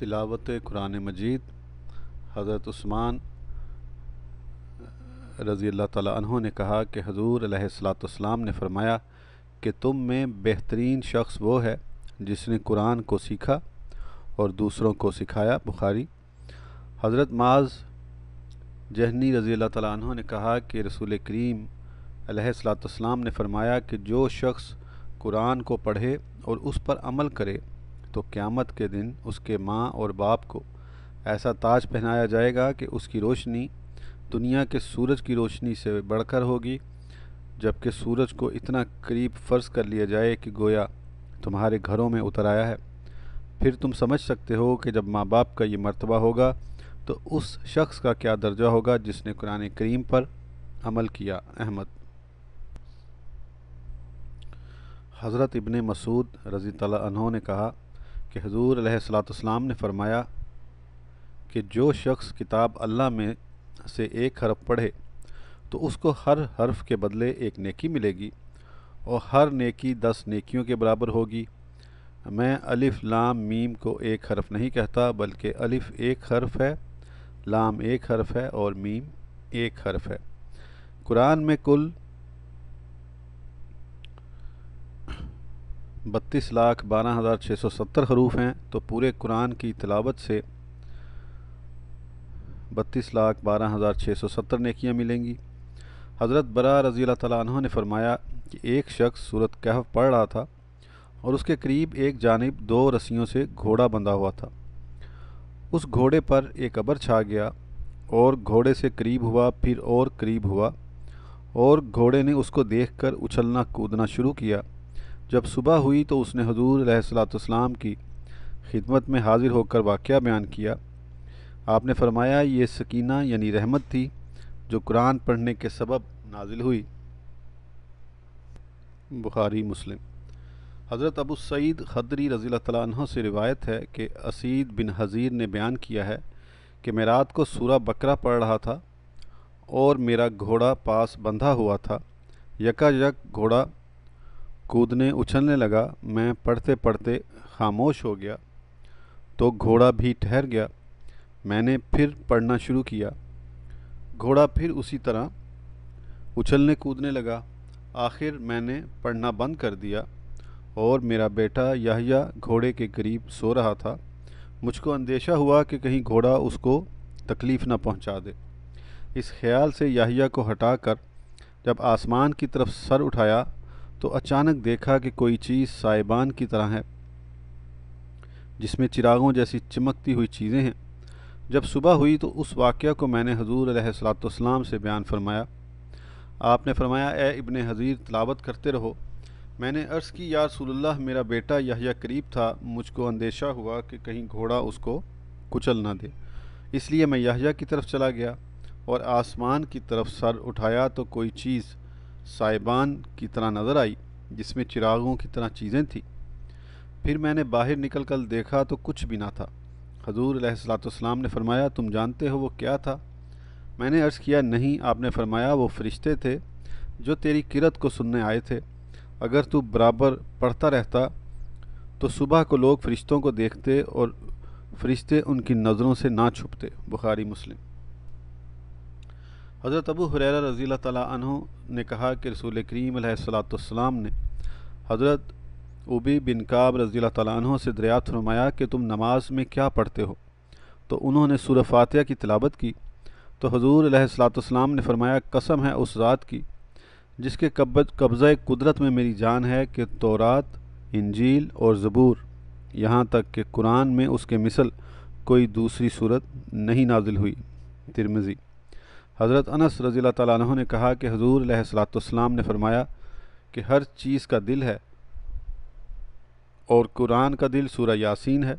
تلاوت قرآن مجید۔ حضرت عثمان رضی اللہ تعالیٰ عنہ نے کہا کہ حضور علیہ الصلوۃ والسلام نے فرمایا کہ تم میں بہترین شخص وہ ہے جس نے قرآن کو سیکھا اور دوسروں کو سکھایا۔ بخاری۔ حضرت معاذ جہنی رضی اللہ تعالیٰ عنہ نے کہا کہ رسول کریم علیہ الصلوۃ والسلام نے فرمایا کہ جو شخص قرآن کو پڑھے اور اس پر عمل کرے تو قیامت کے دن اس کے ماں اور باپ کو ایسا تاج پہنایا جائے گا کہ اس کی روشنی دنیا کے سورج کی روشنی سے بڑھ کر ہوگی، جبکہ سورج کو اتنا قریب فرض کر لیا جائے کہ گویا تمہارے گھروں میں اتر آیا ہے۔ پھر تم سمجھ سکتے ہو کہ جب ماں باپ کا یہ مرتبہ ہوگا تو اس شخص کا کیا درجہ ہوگا جس نے قرآن کریم پر عمل کیا۔ احمد۔ حضرت ابن مسعود رضی اللہ عنہ نے کہا کہ حضور علیہ الصلوۃ والسلام نے فرمایا کہ جو شخص کتاب اللہ میں سے ایک حرف پڑھے تو اس کو ہر حرف کے بدلے ایک نیکی ملے گی اور ہر نیکی 10 نیکیوں کے برابر ہوگی۔ میں الف لام میم کو ایک حرف نہیں کہتا، بلکہ الف ایک حرف ہے، لام ایک حرف ہے اور میم ایک حرف ہے۔ قرآن میں کل 32,12,670 حروف ہیں، تو پورے قرآن کی تلاوت سے 32,12,670 نیکیاں ملیں گی۔ حضرت برا رضی اللہ تعالیٰ عنہ نے فرمایا کہ ایک شخص سورۃ کہف پڑھ رہا تھا اور اس کے قریب ایک جانب 2 رسیوں سے گھوڑا بندھا ہوا تھا۔ اس گھوڑے پر ایک ابر چھا گیا اور گھوڑے سے قریب ہوا، پھر اور قریب ہوا، اور گھوڑے نے اس کو دیکھ کر اچھلنا کودنا شروع کیا۔ جب صبح ہوئی تو اس نے حضور علیہ الصلوۃ والسلام کی خدمت میں حاضر ہو کر واقعہ بیان کیا۔ آپ نے فرمایا یہ سکینہ یعنی رحمت تھی جو قرآن پڑھنے کے سبب نازل ہوئی۔ بخاری مسلم۔ حضرت ابو سعید خدری رضی اللہ تعالیٰ عنہ سے روایت ہے کہ اسید بن حضیر نے بیان کیا ہے کہ میں رات کو سورہ بقرہ پڑھ رہا تھا اور میرا گھوڑا پاس بندھا ہوا تھا۔ یکایک گھوڑا کودنے اچھلنے لگا، میں پڑھتے پڑھتے خاموش ہو گیا تو گھوڑا بھی ٹھہر گیا۔ میں نے پھر پڑھنا شروع کیا، گھوڑا پھر اسی طرح اچھلنے کودنے لگا۔ آخر میں نے پڑھنا بند کر دیا اور میرا بیٹا یحییٰ گھوڑے کے قریب سو رہا تھا۔ مجھ کو اندیشہ ہوا کہ کہیں گھوڑا اس کو تکلیف نہ پہنچا دے۔ اس خیال سے یحییٰ کو ہٹا کر جب آسمان کی طرف سر اٹھایا تو اچانک دیکھا کہ کوئی چیز سائبان کی طرح ہے جس میں چراغوں جیسی چمکتی ہوئی چیزیں ہیں۔ جب صبح ہوئی تو اس واقعہ کو میں نے حضور علیہ الصلوۃ والسلام سے بیان فرمایا۔ آپ نے فرمایا اے ابن حضیر تلاوت کرتے رہو۔ میں نے عرض کی یا رسول اللہ میرا بیٹا یحییٰ قریب تھا، مجھ کو اندیشہ ہوا کہ کہیں گھوڑا اس کو کچل نہ دے، اس لیے میں یحییٰ کی طرف چلا گیا اور آسمان کی طرف سر اٹھایا تو کوئی چیز سائبان کی طرح نظر آئی جس میں چراغوں کی طرح چیزیں تھیں۔ پھر میں نے باہر نکل کر دیکھا تو کچھ بھی نہ تھا۔ حضور علیہ الصلوۃ والسلام نے فرمایا تم جانتے ہو وہ کیا تھا؟ میں نے عرض کیا نہیں۔ آپ نے فرمایا وہ فرشتے تھے جو تیری قرأت کو سننے آئے تھے۔ اگر تو برابر پڑھتا رہتا تو صبح کو لوگ فرشتوں کو دیکھتے اور فرشتے ان کی نظروں سے نہ چھپتے۔ بخاری مسلم۔ حضرت ابو ہریرہ رضی اللہ تعالیٰ عنہ نے کہا کہ رسول کریم علیہ الصلوۃ والسلام نے حضرت ابی بن کعب رضی اللہ تعالیٰ عنہ سے دریافت فرمایا کہ تم نماز میں کیا پڑھتے ہو؟ تو انہوں نے سورہ فاتحہ کی تلاوت کی۔ تو حضور علیہ الصلوۃ والسلام نے فرمایا قسم ہے اس ذات کی جس کے قبضہ قدرت میں میری جان ہے کہ تورات، انجیل اور زبور یہاں تک کہ قرآن میں اس کے مثل کوئی دوسری صورت نہیں نازل ہوئی۔ ترمذی۔ حضرت انس رضی اللہ تعالیٰ عنہ نے کہا کہ حضور علیہ الصلوۃ والسلام نے فرمایا کہ ہر چیز کا دل ہے اور قرآن کا دل سورہ یاسین ہے،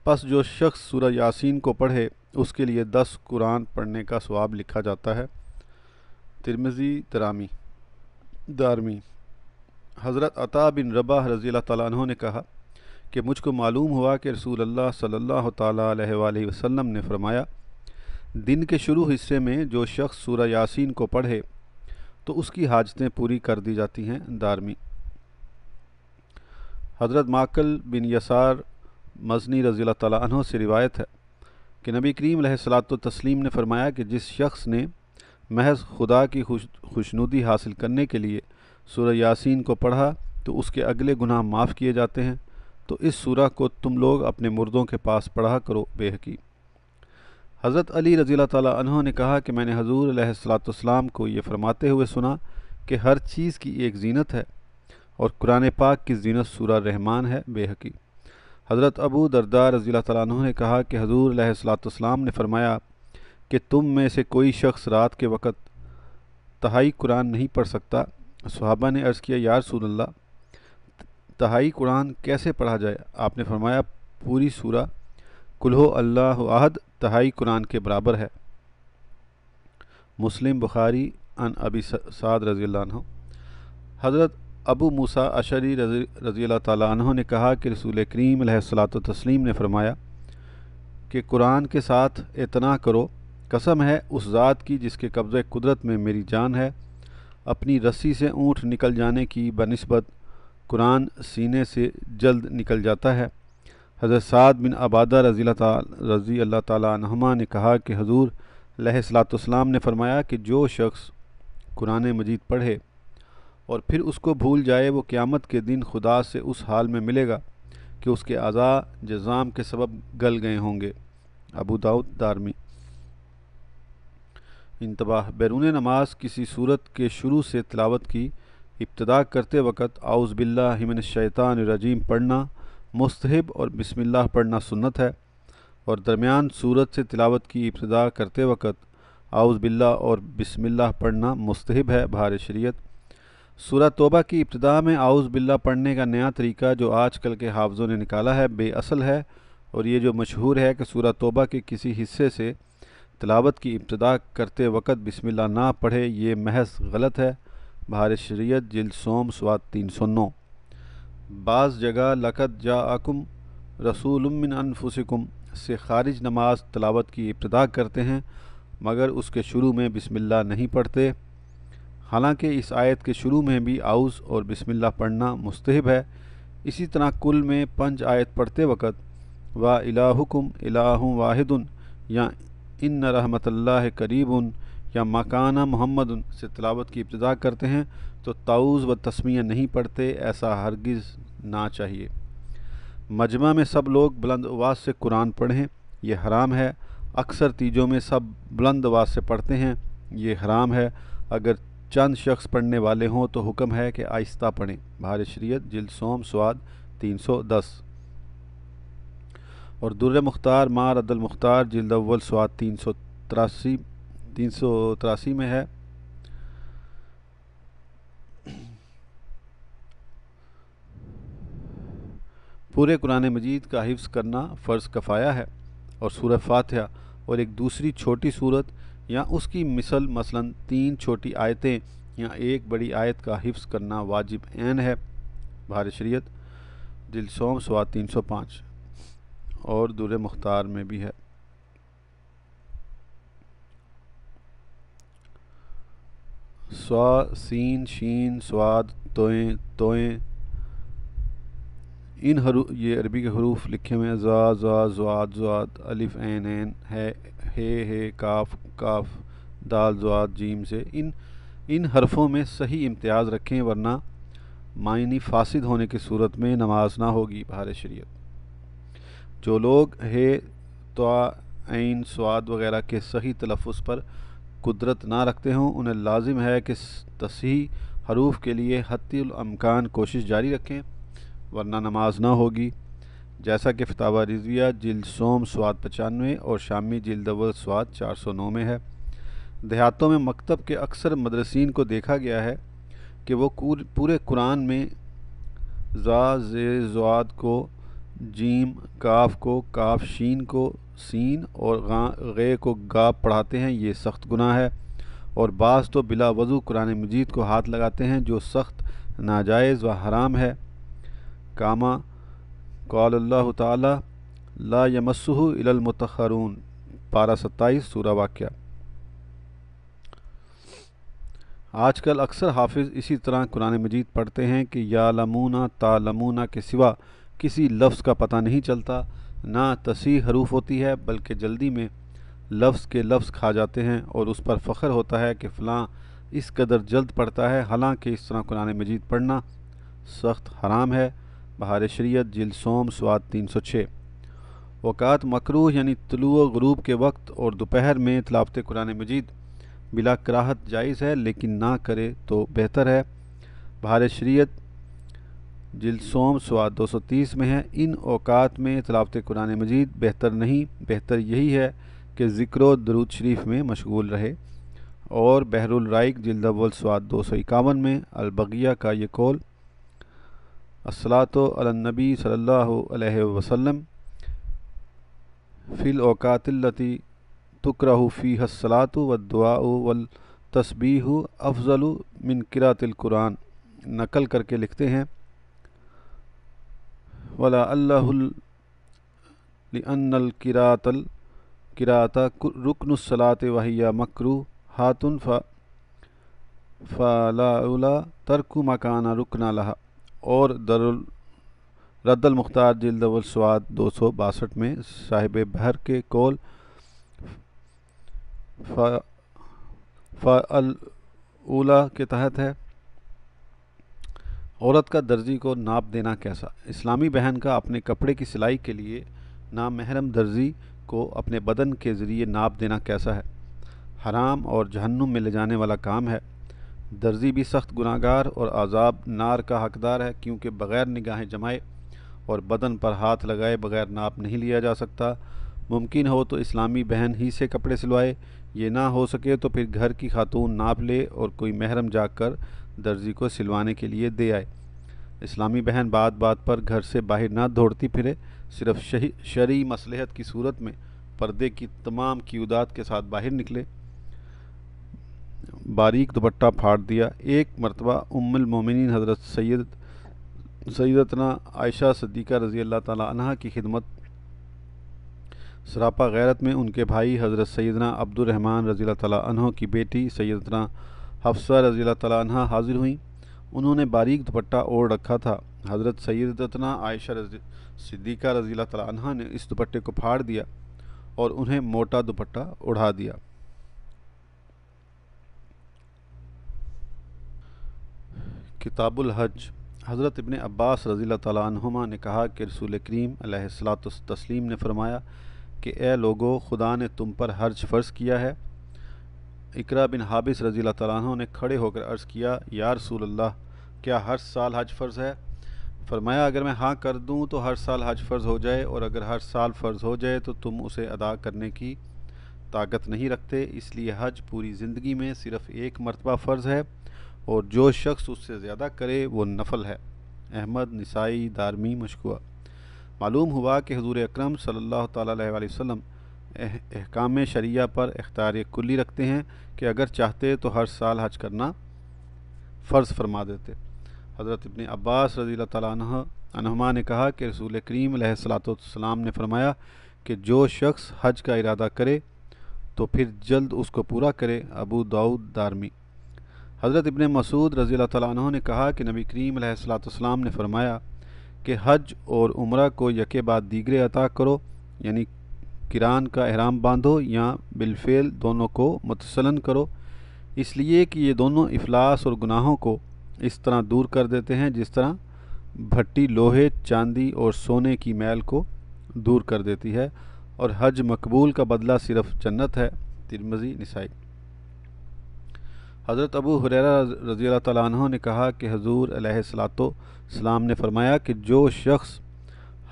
پس جو شخص سورہ یاسین کو پڑھے اس کے لیے 10 قرآن پڑھنے کا ثواب لکھا جاتا ہے۔ ترمذی دارمی۔ حضرت عطا بن رباح رضی اللہ تعالیٰ عنہ نے کہا کہ مجھ کو معلوم ہوا کہ رسول اللہ صلی اللہ تعالیٰ علیہ وآلہ وسلم نے فرمایا دن کے شروع حصے میں جو شخص سورہ یاسین کو پڑھے تو اس کی حاجتیں پوری کر دی جاتی ہیں۔ دارمی۔ حضرت معقل بن یسار مزنی رضی اللہ تعالیٰ عنہ سے روایت ہے کہ نبی کریم علیہ الصلاۃ والتسلیم نے فرمایا کہ جس شخص نے محض خدا کی خوشنودی حاصل کرنے کے لیے سورہ یاسین کو پڑھا تو اس کے اگلے گناہ معاف کیے جاتے ہیں، تو اس سورہ کو تم لوگ اپنے مردوں کے پاس پڑھا کرو بے حقی۔ حضرت علی رضی اللہ تعالیٰ عنہ نے کہا کہ میں نے حضور علیہ الصلاۃ والسلام کو یہ فرماتے ہوئے سنا کہ ہر چیز کی ایک زینت ہے، اور قرآن پاک کی زینت سورہ رحمان ہے بے حقی۔ حضرت ابو درداء رضی اللہ تعالیٰ عنہ نے کہا کہ حضور علیہ الصلاۃ والسلام نے فرمایا کہ تم میں سے کوئی شخص رات کے وقت تہائی قرآن نہیں پڑھ سکتا۔ صحابہ نے عرض کیا یا رسول اللہ، تہائی قرآن کیسے پڑھا جائے؟ آپ نے فرمایا پوری سورہ قل ہو اللہ احد تہائی قرآن کے برابر ہے۔ مسلم بخاری عن ابی سعد رضی اللہ عنہ۔ حضرت ابو موسیٰ اشعری رضی اللہ تعالیٰ عنہ نے کہا کہ رسول کریم علیہ الصلاۃ والتسلیم نے فرمایا کہ قرآن کے ساتھ اعتنا کرو، قسم ہے اس ذات کی جس کے قبضہ قدرت میں میری جان ہے، اپنی رسی سے اونٹ نکل جانے کی بنسبت قرآن سینے سے جلد نکل جاتا ہے۔ حضرت سعد بن عبادہ رضی اللہ تعالیٰ عنہما نے کہا کہ حضور علیہ الصلاۃ والسلام نے فرمایا کہ جو شخص قرآن مجید پڑھے اور پھر اس کو بھول جائے وہ قیامت کے دن خدا سے اس حال میں ملے گا کہ اس کے اعضاء جذام کے سبب گل گئے ہوں گے۔ ابو داؤد دارمی۔ انتباہ: بیرون نماز کسی صورت کے شروع سے تلاوت کی ابتدا کرتے وقت اعوذ باللہ من الشیطان الرجیم پڑھنا مستحب اور بسم اللہ پڑھنا سنت ہے، اور درمیان صورت سے تلاوت کی ابتدا کرتے وقت اعوذ باللہ اور بسم اللہ پڑھنا مستحب ہے بہار شریعت۔ سورہ توبہ کی ابتدا میں اعوذ باللہ پڑھنے کا نیا طریقہ جو آج کل کے حافظوں نے نکالا ہے بے اصل ہے، اور یہ جو مشہور ہے کہ سورہ توبہ کے کسی حصے سے تلاوت کی ابتدا کرتے وقت بسم اللہ نہ پڑھے، یہ محض غلط ہے بہار شریعت جلد سوم صفحہ 309۔ بعض جگہ لقد جاءکم رسول من انفسکم سے خارج نماز تلاوت کی ابتدا کرتے ہیں مگر اس کے شروع میں بسم اللہ نہیں پڑھتے، حالانکہ اس آیت کے شروع میں بھی اعوذ اور بسم اللہ پڑھنا مستحب ہے۔ اسی طرح کل میں 5 آیت پڑھتے وقت وا الہکم الہ واحد یا ان رحمت اللہ قریب یا مکانہ محمد سے تلاوت کی ابتدا کرتے ہیں تو تعوذ و تسمیہ نہیں پڑھتے، ایسا ہرگز نہ چاہیے۔ مجمع میں سب لوگ بلند آواز سے قرآن پڑھیں، یہ حرام ہے۔ اکثر تیجوں میں سب بلند آواز سے پڑھتے ہیں، یہ حرام ہے۔ اگر چند شخص پڑھنے والے ہوں تو حکم ہے کہ آہستہ پڑھیں بہار شریعت جلد سوم صفحہ 310۔ اور در مختار ما رد المختار جلد اول صفحہ 383 میں ہے۔ پورے قرآن مجید کا حفظ کرنا فرض کفایہ ہے، اور سورہ فاتحہ اور ایک دوسری چھوٹی سورت یا اس کی مثلاً 3 چھوٹی آیتیں یا ایک بڑی آیت کا حفظ کرنا واجب عین ہے بہار شریعت جلد سوم صفحہ 305، اور در مختار میں بھی ہے۔ صا سین شین صاد توئیں ان حروف، یہ عربی کے حروف لکھے ہوئے ہیں، زا زا زواد زواد الف عین عین ہے کاف کاف دال زواد جیم سے ان حرفوں میں صحیح امتیاز رکھیں ورنہ معنی فاسد ہونے کی صورت میں نماز نہ ہوگی بہار شریعت۔ جو لوگ ہے تو عین سواد وغیرہ کے صحیح تلفظ پر قدرت نہ رکھتے ہوں انہیں لازم ہے کہ تصحیح حروف کے لیے حتی الامکان کوشش جاری رکھیں ورنہ نماز نہ ہوگی، جیسا کہ فتاوی رضویہ جلد سوم صفحہ 95 اور شامی جلد اول صفحہ 409 میں ہے۔ دیہاتوں میں مکتب کے اکثر مدرسین کو دیکھا گیا ہے کہ وہ پورے قرآن میں زا زے زواد کو جیم، کاف کو کاف، شین کو سین اور غے کو گا پڑھاتے ہیں، یہ سخت گناہ ہے۔ اور بعض تو بلا وضو قرآن مجید کو ہاتھ لگاتے ہیں جو سخت ناجائز و حرام ہے، کاما قال اللہ تعالی لا یمسہ الا المطہرون پارہ 27 سورہ واقعہ۔ آج کل اکثر حافظ اسی طرح قرآن مجید پڑھتے ہیں کہ یا لمونہ تا لمونہ کے سوا کسی لفظ کا پتہ نہیں چلتا، نہ تصحیح حروف ہوتی ہے، بلکہ جلدی میں لفظ کے لفظ کھا جاتے ہیں اور اس پر فخر ہوتا ہے کہ فلاں اس قدر جلد پڑھتا ہے، حالانکہ اس طرح قرآن مجید پڑھنا سخت حرام ہے۔ بہار شریعت جلد سوم سواد 306۔ اوقات مکروہ یعنی طلوع غروب کے وقت اور دوپہر میں تلاوت قرآن مجید بلا کراہت جائز ہے، لیکن نہ کرے تو بہتر ہے۔ بہار شریعت جلد سوم سواد 230 میں ہے۔ ان اوقات میں تلاوت قرآن مجید بہتر نہیں، بہتر یہی ہے کہ ذکر و درود شریف میں مشغول رہے۔ اور بحر الرائق جلد اول سواد 251 میں البغیہ کا یہ قول، الصلاۃ علی النبی صلی اللہ علیہ وسلم فی الاوقات التی تکرہ فیہا الصلاۃ والدعاء والتسبیح افضل من قراءۃ القرآن، نقل کر کے لکھتے ہیں وَلَعَلَّهُ لِأَنَّ القراءۃ رکن الصلاۃ وہی مکروہۃ فَلَوْلَا تَرْکُ مَا کَانَ رُکْنًا لَهَا۔ اور رد المختار جلد اول سواد 262 میں صاحب بحر کے قول فَالْأُولَى کے تحت ہے۔ عورت کا درزی کو ناپ دینا کیسا؟ اسلامی بہن کا اپنے کپڑے کی سلائی کے لیے نامحرم درزی کو اپنے بدن کے ذریعے ناپ دینا کیسا ہے؟ حرام اور جہنم میں لے جانے والا کام ہے۔ درزی بھی سخت گناہگار اور عذاب نار کا حقدار ہے، کیونکہ بغیر نگاہیں جمائے اور بدن پر ہاتھ لگائے بغیر ناپ نہیں لیا جا سکتا۔ ممکن ہو تو اسلامی بہن ہی سے کپڑے سلوائے، یہ نہ ہو سکے تو پھر گھر کی خاتون ناپ لے اور کوئی محرم جا کر درزی کو سلوانے کے لیے دے آئے۔ اسلامی بہن بات بات پر گھر سے باہر نہ دوڑتی پھرے، صرف شرعی مصلحت کی صورت میں پردے کی تمام قیودات کے ساتھ باہر نکلے۔ باریک دوپٹہ پھاڑ دیا۔ ایک مرتبہ ام المومنین حضرت سیدتنا عائشہ صدیقہ رضی اللہ تعالی عنہ کی خدمت سراپا غیرت میں ان کے بھائی حضرت سیدنا عبد الرحمن رضی اللہ تعالی عنہ کی بیٹی سیدتنا حفصہ رضی اللہ تعالی عنہ حاضر ہوئیں۔ انہوں نے باریک دوپٹہ اوڑھ رکھا تھا۔ حضرت سیدتنا عائشہ صدیقہ رضی اللہ تعالی عنہ نے اس دوپٹے کو پھاڑ دیا اور انہیں موٹا دوپٹہ اڑھا دیا۔ کتاب الحج۔ حضرت ابن عباس رضی اللہ تعالی عنہما نے کہا کہ رسول کریم علیہ الصلاۃ والتسلیم نے فرمایا کہ اے لوگو، خدا نے تم پر حج فرض کیا ہے۔ اقرا بن حابس رضی اللہ تعالیٰ عنہ نے کھڑے ہو کر عرض کیا، یا رسول اللہ، کیا ہر سال حج فرض ہے؟ فرمایا، اگر میں ہاں کر دوں تو ہر سال حج فرض ہو جائے، اور اگر ہر سال فرض ہو جائے تو تم اسے ادا کرنے کی طاقت نہیں رکھتے، اس لیے حج پوری زندگی میں صرف ایک مرتبہ فرض ہے، اور جو شخص اس سے زیادہ کرے وہ نفل ہے۔ احمد، نسائی، دارمی، مشکوہ۔ معلوم ہوا کہ حضور اکرم صلی اللہ تعالیٰ علیہ وآلہ وسلم احکام شرعیہ پر اختیار کلی رکھتے ہیں کہ اگر چاہتے تو ہر سال حج کرنا فرض فرما دیتے۔ حضرت ابن عباس رضی اللہ تعالیٰ عنہما نے کہا کہ رسول کریم علیہ الصلاۃ والسلام نے فرمایا کہ جو شخص حج کا ارادہ کرے تو پھر جلد اس کو پورا کرے۔ ابو داؤد، دارمی۔ حضرت ابن مسعود رضی اللہ تعالیٰ عنہ نے کہا کہ نبی کریم علیہ الصلاۃ والسلام نے فرمایا کہ حج اور عمرہ کو یکے بعد دیگرے عطا کرو، یعنی قران کا احرام باندھو یا بالفعل دونوں کو متصلاً کرو، اس لیے کہ یہ دونوں افلاس اور گناہوں کو اس طرح دور کر دیتے ہیں جس طرح بھٹی لوہے، چاندی اور سونے کی میل کو دور کر دیتی ہے، اور حج مقبول کا بدلہ صرف جنت ہے۔ ترمذی، نسائی۔ حضرت ابو ہریرہ رضی اللہ تعالیٰ عنہ نے کہا کہ حضور علیہ الصلاۃ والسلام نے فرمایا کہ جو شخص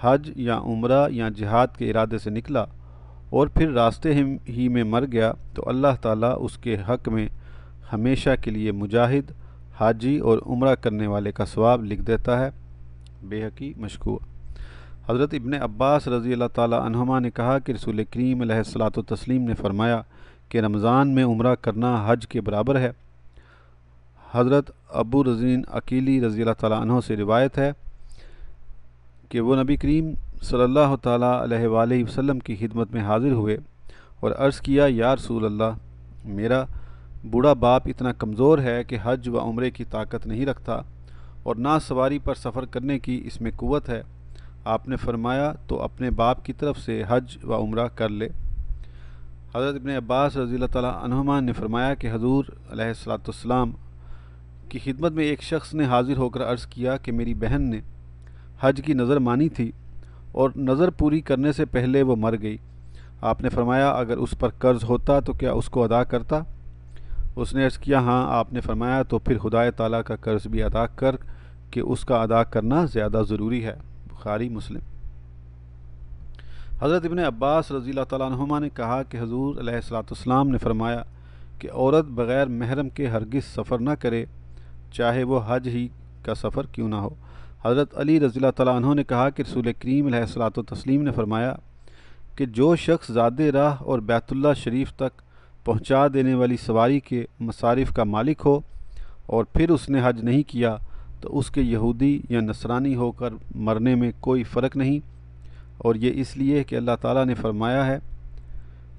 حج یا عمرہ یا جہاد کے ارادے سے نکلا اور پھر راستے ہی میں مر گیا تو اللہ تعالیٰ اس کے حق میں ہمیشہ کے لیے مجاہد، حاجی اور عمرہ کرنے والے کا ثواب لکھ دیتا ہے۔ بیہقی، مشکوہ۔ حضرت ابن عباس رضی اللہ تعالیٰ عنہما نے کہا کہ رسول کریم علیہ الصلاۃ والتسلیم نے فرمایا کہ رمضان میں عمرہ کرنا حج کے برابر ہے۔ حضرت ابو رزین عقیلی رضی اللہ تعالیٰ عنہ سے روایت ہے کہ وہ نبی کریم صلی اللہ تعالیٰ علیہ وآلہ وسلم کی خدمت میں حاضر ہوئے اور عرض کیا، یا رسول اللہ، میرا بوڑھا باپ اتنا کمزور ہے کہ حج و عمرے کی طاقت نہیں رکھتا، اور نہ سواری پر سفر کرنے کی اس میں قوت ہے۔ آپ نے فرمایا تو اپنے باپ کی طرف سے حج و عمرہ کر لے۔ حضرت ابن عباس رضی اللہ تعالیٰ عنہما نے فرمایا کہ حضور علیہ الصلوۃ والسلام کی خدمت میں ایک شخص نے حاضر ہو کر عرض کیا کہ میری بہن نے حج کی نظر مانی تھی اور نظر پوری کرنے سے پہلے وہ مر گئی۔ آپ نے فرمایا اگر اس پر قرض ہوتا تو کیا اس کو ادا کرتا؟ اس نے عرض کیا ہاں۔ آپ نے فرمایا تو پھر خدا تعالیٰ کا قرض بھی ادا کر کہ اس کا ادا کرنا زیادہ ضروری ہے۔ بخاری مسلم۔ حضرت ابن عباس رضی اللہ تعالیٰ عنہما نے کہا کہ حضور علیہ الصلوۃ والسلام نے فرمایا کہ عورت بغیر محرم کے ہرگز سفر نہ کرے، چاہے وہ حج ہی کا سفر کیوں نہ ہو۔ حضرت علی رضی اللہ تعالیٰ عنہ نے کہا کہ رسول کریم علیہ الصلوۃ والتسلیم نے فرمایا کہ جو شخص زادِ راہ اور بیت اللہ شریف تک پہنچا دینے والی سواری کے مصارف کا مالک ہو اور پھر اس نے حج نہیں کیا تو اس کے یہودی یا نصرانی ہو کر مرنے میں کوئی فرق نہیں، اور یہ اس لیے کہ اللہ تعالیٰ نے فرمایا ہے،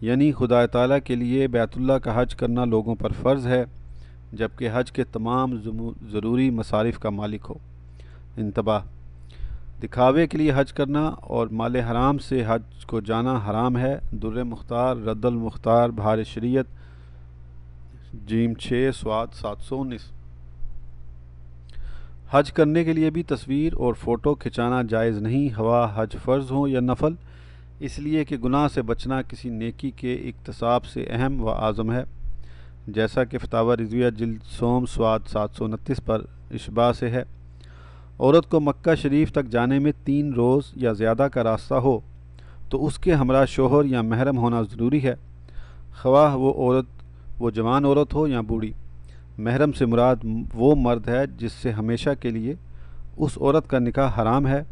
یعنی خدا تعالیٰ کے لیے بیت اللہ کا حج کرنا لوگوں پر فرض ہے جبکہ حج کے تمام ضروری مصارف کا مالک ہو۔ انتباہ: دکھاوے کے لیے حج کرنا اور مال حرام سے حج کو جانا حرام ہے۔ در مختار، رد المختار، بہار شریعت، جیم 6 سواد 719۔ حج کرنے کے لیے بھی تصویر اور فوٹو کھنچانا جائز نہیں، خواہ حج فرض ہو یا نفل، اس لیے کہ گناہ سے بچنا کسی نیکی کے اکتساب سے اہم و اعظم ہے، جیسا کہ فتاوی رضویہ جلد سوم سواد 729 پر اشباع سے ہے۔ عورت کو مکہ شریف تک جانے میں 3 روز یا زیادہ کا راستہ ہو تو اس کے ہمراہ شوہر یا محرم ہونا ضروری ہے، خواہ وہ جوان عورت ہو یا بوڑھی۔ محرم سے مراد وہ مرد ہے جس سے ہمیشہ کے لیے اس عورت کا نکاح حرام ہے،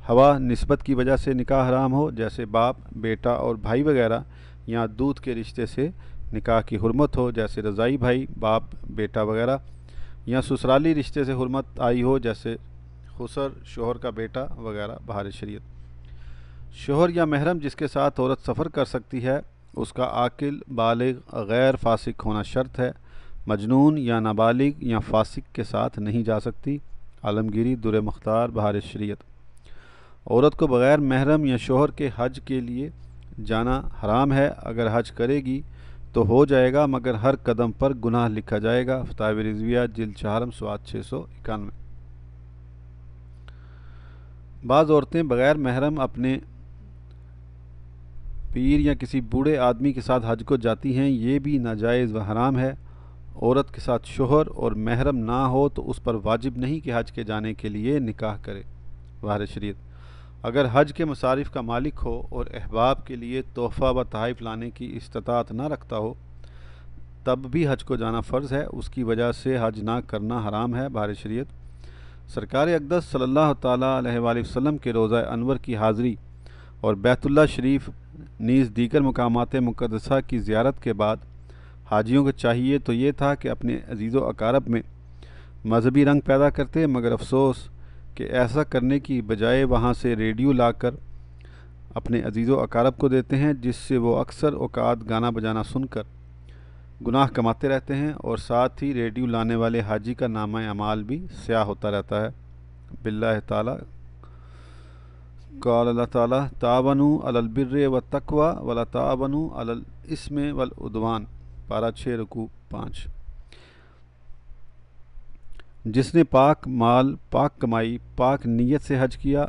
خواہ نسبت کی وجہ سے نکاح حرام ہو جیسے باپ، بیٹا اور بھائی وغیرہ، یا دودھ کے رشتے سے نکاح کی حرمت ہو جیسے رضاعی بھائی، باپ، بیٹا وغیرہ، یا سسرالی رشتے سے حرمت آئی ہو جیسے خسر، شوہر کا بیٹا وغیرہ۔ بہار شریعت۔ شوہر یا محرم جس کے ساتھ عورت سفر کر سکتی ہے اس کا عاقل، بالغ، غیر فاسق ہونا شرط ہے، مجنون یا نابالغ یا فاسق کے ساتھ نہیں جا سکتی۔ عالمگیری، در مختار، بہار شریعت۔ عورت کو بغیر محرم یا شوہر کے حج کے لیے جانا حرام ہے، اگر حج کرے گی تو ہو جائے گا مگر ہر قدم پر گناہ لکھا جائے گا۔ فتاوی رضویہ جلد 4 سواد 691۔ بعض عورتیں بغیر محرم اپنے پیر یا کسی بوڑھے آدمی کے ساتھ حج کو جاتی ہیں، یہ بھی ناجائز و حرام ہے۔ عورت کے ساتھ شوہر اور محرم نہ ہو تو اس پر واجب نہیں کہ حج کے جانے کے لیے نکاح کرے۔ بہار شریعت۔ اگر حج کے مصارف کا مالک ہو اور احباب کے لیے تحفہ و تحائف لانے کی استطاعت نہ رکھتا ہو تب بھی حج کو جانا فرض ہے، اس کی وجہ سے حج نہ کرنا حرام ہے۔ بہار شریعت۔ سرکار اقدس صلی اللہ تعالیٰ علیہ وآلہ وسلم کے روضہ انور کی حاضری اور بیت اللہ شریف نیز دیگر مقامات مقدسہ کی زیارت کے بعد حاجیوں کو چاہیے تو یہ تھا کہ اپنے عزیز و اقارب میں مذہبی رنگ پیدا کرتے، مگر افسوس کہ ایسا کرنے کی بجائے وہاں سے ریڈیو لا کر اپنے عزیز و اقارب کو دیتے ہیں، جس سے وہ اکثر اوقات گانا بجانا سن کر گناہ کماتے رہتے ہیں، اور ساتھ ہی ریڈیو لانے والے حاجی کا نامہ اعمال بھی سیاہ ہوتا رہتا ہے۔ باللہ تعالیٰ قال اللہ تعالیٰ تعاونوا علی البر والتقوی ولا تعاونوا علی الاثم والعدوان، پارہ 6 رکوع 5۔ جس نے پاک مال، پاک کمائی، پاک نیت سے حج کیا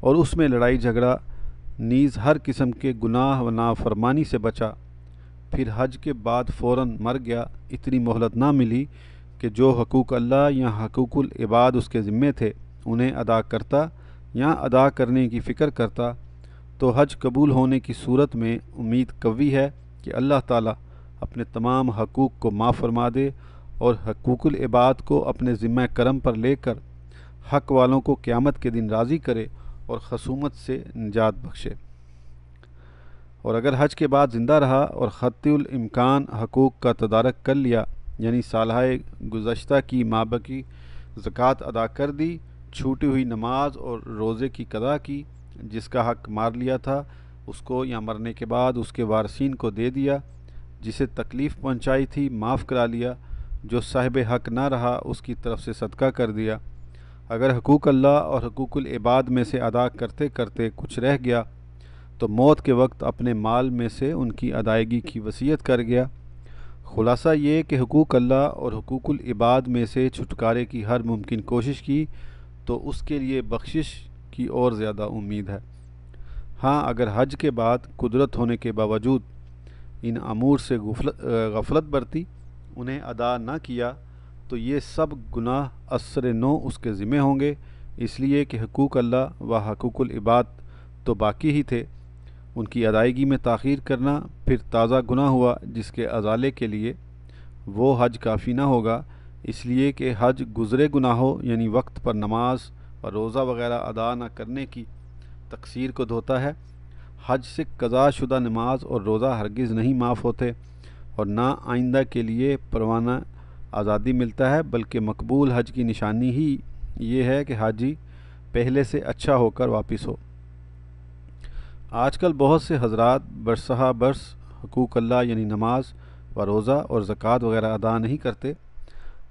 اور اس میں لڑائی جھگڑا نیز ہر قسم کے گناہ و نافرمانی سے بچا، پھر حج کے بعد فوراً مر گیا، اتنی مہلت نہ ملی کہ جو حقوق اللہ یا حقوق العباد اس کے ذمے تھے انہیں ادا کرتا یا ادا کرنے کی فکر کرتا، تو حج قبول ہونے کی صورت میں امید قوی ہے کہ اللہ تعالیٰ اپنے تمام حقوق کو معاف فرما دے اور حقوق العباد کو اپنے ذمہ کرم پر لے کر حق والوں کو قیامت کے دن راضی کرے اور خصومت سے نجات بخشے۔ اور اگر حج کے بعد زندہ رہا اور خطی الامکان حقوق کا تدارک کر لیا، یعنی سالہ گزشتہ کی مابقی زکوٰۃ ادا کر دی، چھوٹی ہوئی نماز اور روزے کی قضا کی، جس کا حق مار لیا تھا اس کو یا مرنے کے بعد اس کے وارثین کو دے دیا، جسے تکلیف پہنچائی تھی معاف کرا لیا، جو صاحب حق نہ رہا اس کی طرف سے صدقہ کر دیا، اگر حقوق اللہ اور حقوق العباد میں سے ادا کرتے کرتے کچھ رہ گیا تو موت کے وقت اپنے مال میں سے ان کی ادائیگی کی وصیت کر گیا۔ خلاصہ یہ کہ حقوق اللہ اور حقوق العباد میں سے چھٹکارے کی ہر ممکن کوشش کی تو اس کے لیے بخشش کی اور زیادہ امید ہے۔ ہاں، اگر حج کے بعد قدرت ہونے کے باوجود ان امور سے غفلت برتی، انہیں ادا نہ کیا، تو یہ سب گناہ اثر نو اس کے ذمہ ہوں گے، اس لیے کہ حقوق اللہ و حقوق العباد تو باقی ہی تھے۔ ان کی ادائیگی میں تاخیر کرنا پھر تازہ گناہ ہوا جس کے ازالے کے لیے وہ حج کافی نہ ہوگا، اس لیے کہ حج گزرے گناہوں یعنی وقت پر نماز اور روزہ وغیرہ ادا نہ کرنے کی تقصیر کو دھوتا ہے۔ حج سے قضا شدہ نماز اور روزہ ہرگز نہیں معاف ہوتے اور نہ آئندہ کے لیے پروانہ آزادی ملتا ہے، بلکہ مقبول حج کی نشانی ہی یہ ہے کہ حاجی پہلے سے اچھا ہو کر واپس ہو۔ آج کل بہت سے حضرات برسہ برس حقوق اللہ یعنی نماز و روزہ اور زکوٰۃ وغیرہ ادا نہیں کرتے،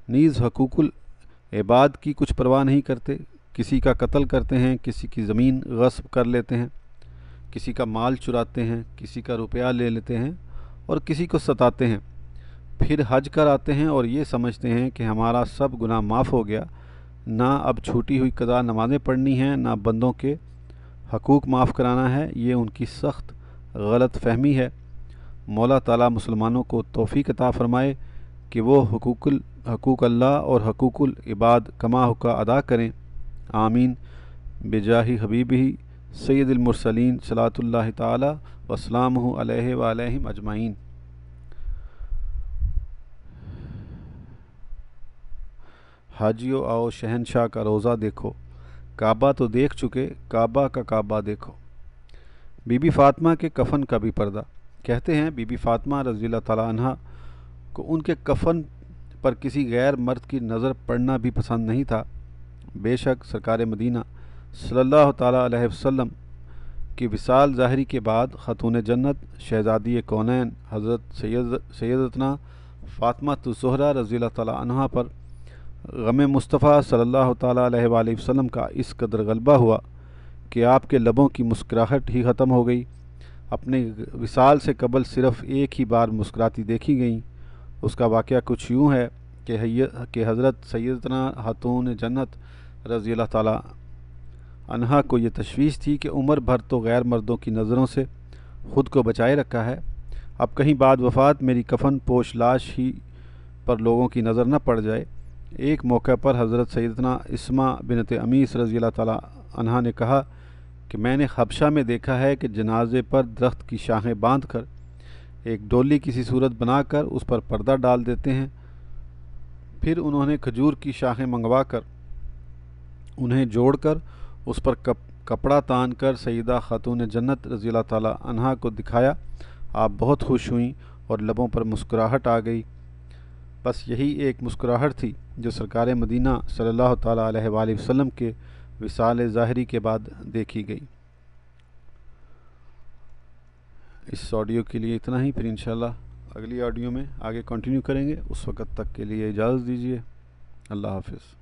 نیز حقوق العباد کی کچھ پرواہ نہیں کرتے، کسی کا قتل کرتے ہیں، کسی کی زمین غصب کر لیتے ہیں، کسی کا مال چراتے ہیں، کسی کا روپیہ لے لیتے ہیں اور کسی کو ستاتے ہیں، پھر حج کر آتے ہیں اور یہ سمجھتے ہیں کہ ہمارا سب گناہ معاف ہو گیا، نہ اب چھوٹی ہوئی قضا نمازیں پڑھنی ہیں، نہ بندوں کے حقوق معاف کرانا ہے۔ یہ ان کی سخت غلط فہمی ہے۔ مولا تعالیٰ مسلمانوں کو توفیق عطا فرمائے کہ وہ حقوق اللہ اور حقوق العباد کما حقہ ادا کریں، آمین، بجاہ حبیبہ سید المرسلین صلاۃ اللہ تعالی وسلامہ علیہ وعلیہم اجمعین۔ حاجیو آؤ شہنشاہ کا روضہ دیکھو، کعبہ تو دیکھ چکے، کعبہ کا کعبہ دیکھو۔ بی بی فاطمہ کے کفن کا بھی پردہ۔ کہتے ہیں بی بی فاطمہ رضی اللہ تعالیٰ عنہ کو ان کے کفن پر کسی غیر مرد کی نظر پڑنا بھی پسند نہیں تھا۔ بے شک سرکار مدینہ صلی اللہ تعالیٰ علیہ وسلم کی وصال ظاہری کے بعد خاتون جنت شہزادی کونین حضرت سیدتنا فاطمہ الزہرا رضی اللہ تعالیٰ عنہ پر غم مصطفیٰ صلی اللہ تعالیٰ علیہ وآلہ وسلم کا اس قدر غلبہ ہوا کہ آپ کے لبوں کی مسکراہٹ ہی ختم ہو گئی۔ اپنے وصال سے قبل صرف ایک ہی بار مسکراتی دیکھی گئیں۔ اس کا واقعہ کچھ یوں ہے کہ حضرت سیدتنا خاتون جنت رضی اللہ تعالیٰ عنہا کو یہ تشویش تھی کہ عمر بھر تو غیر مردوں کی نظروں سے خود کو بچائے رکھا ہے، اب کہیں بعد وفات میری کفن پوش لاش ہی پر لوگوں کی نظر نہ پڑ جائے۔ ایک موقع پر حضرت سیدتنا اسماء بنت امیس رضی اللہ تعالیٰ عنہا نے کہا کہ میں نے حبشہ میں دیکھا ہے کہ جنازے پر درخت کی شاخیں باندھ کر ایک ڈولی کسی صورت بنا کر اس پر پردہ ڈال دیتے ہیں، پھر انہوں نے کھجور کی شاخیں منگوا کر انہیں جوڑ کر اس پر کپڑا تان کر سیدہ خاتون جنت رضی اللہ تعالیٰ عنہا کو دکھایا۔ آپ بہت خوش ہوئیں اور لبوں پر مسکراہٹ آ گئی۔ بس یہی ایک مسکراہٹ تھی جو سرکار مدینہ صلی اللہ تعالیٰ علیہ وآلہ وسلم کے وصال ظاہری کے بعد دیکھی گئی۔ اس آڈیو کے لیے اتنا ہی، پھر انشاءاللہ اگلی آڈیو میں آگے کنٹینیو کریں گے۔ اس وقت تک کے لیے اجازت دیجیے۔ اللہ حافظ۔